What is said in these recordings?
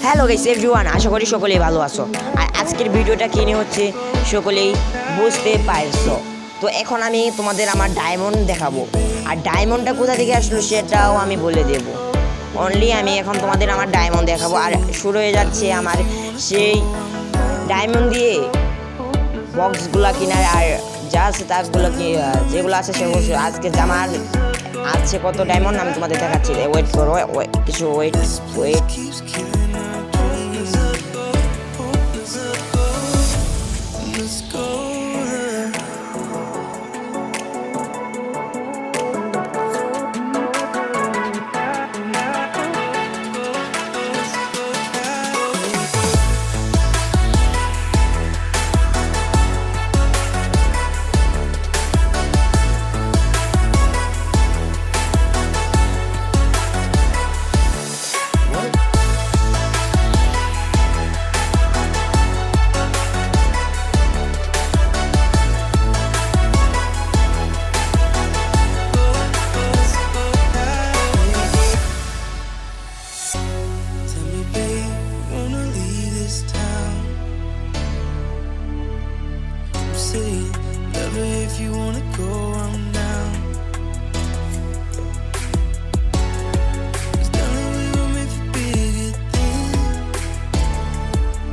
Hello guys everyone, আশা করি সকলেই ভালো আছো। আর আজকের ভিডিওটা কি নিয়ে হচ্ছে সকলেই বুঝতে পারছো। তো এখন আমি তোমাদের আমার ডায়মন্ড দেখাবো, আর ডায়মন্ডটা কোথা থেকে আসলো সেটাও আমি বলে দেব। অনলি আমি এখন তোমাদের আমার ডায়মন্ড দেখাবো, আর শুরু হয়ে যাচ্ছে আমার সেই ডায়মন্ড দিয়ে বক্সগুলো কেনার, আর যা আছে তাগুলো কি যেগুলো আছে সেগুলো আজকে আমার আছে কত ডায়মন্ড আমি তোমাদের দেখাচ্ছি। ওয়েট করো, কিছু wait. Love her if you wanna go, I'm down. 'Cause darling, we were made for bigger things.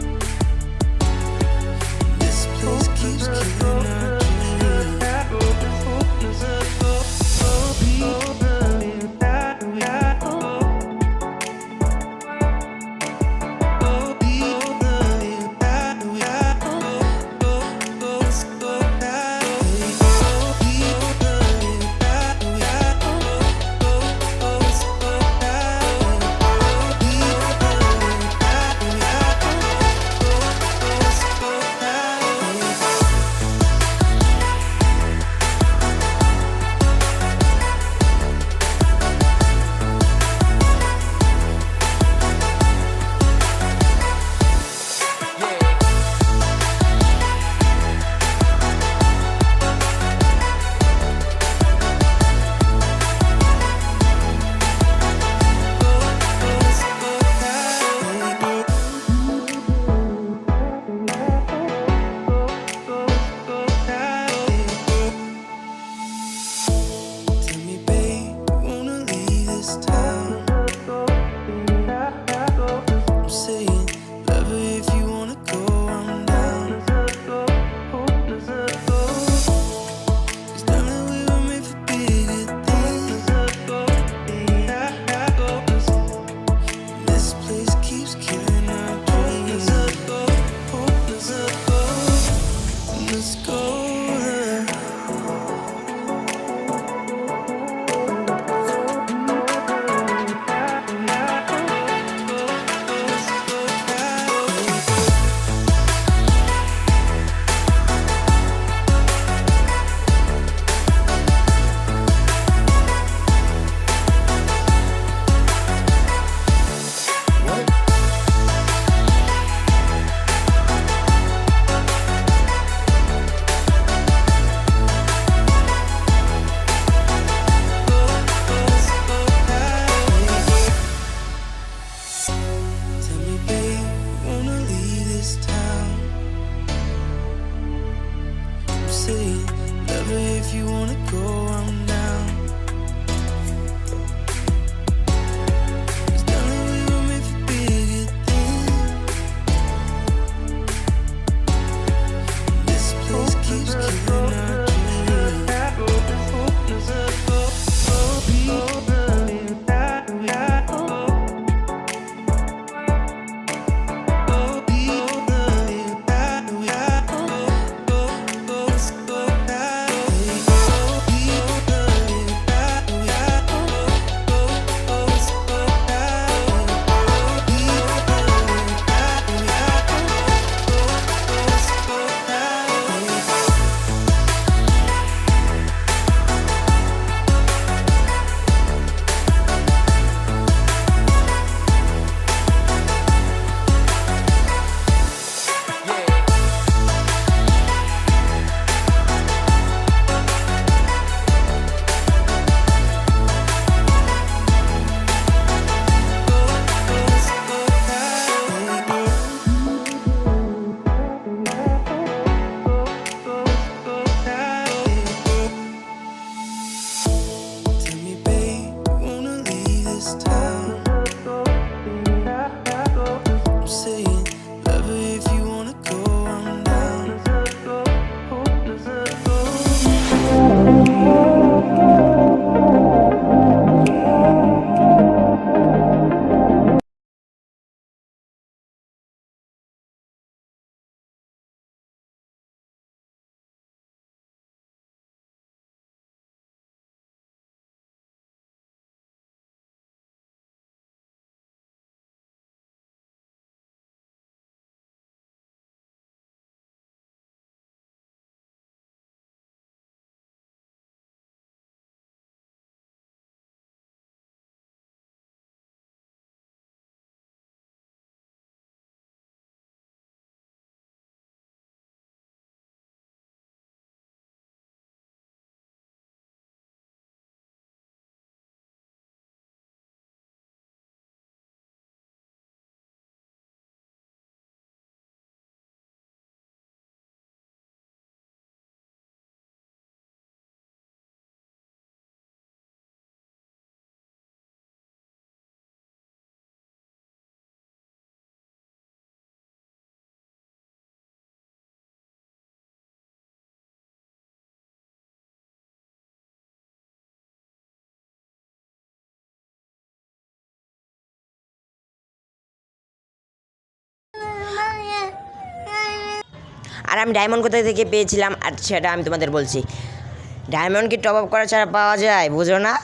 This place keeps killing our dreams. Love her if you wanna go, I'm down. 'Cause darling, we were made for bigger things. This place keeps killing our dreams. আর আমি diamond কোথা থেকে পেয়েছিলাম আর সেটা আমি তোমাদের বলছি। Diamond কি top up করা ছাড়া পাওয়া যায়, বুঝো না?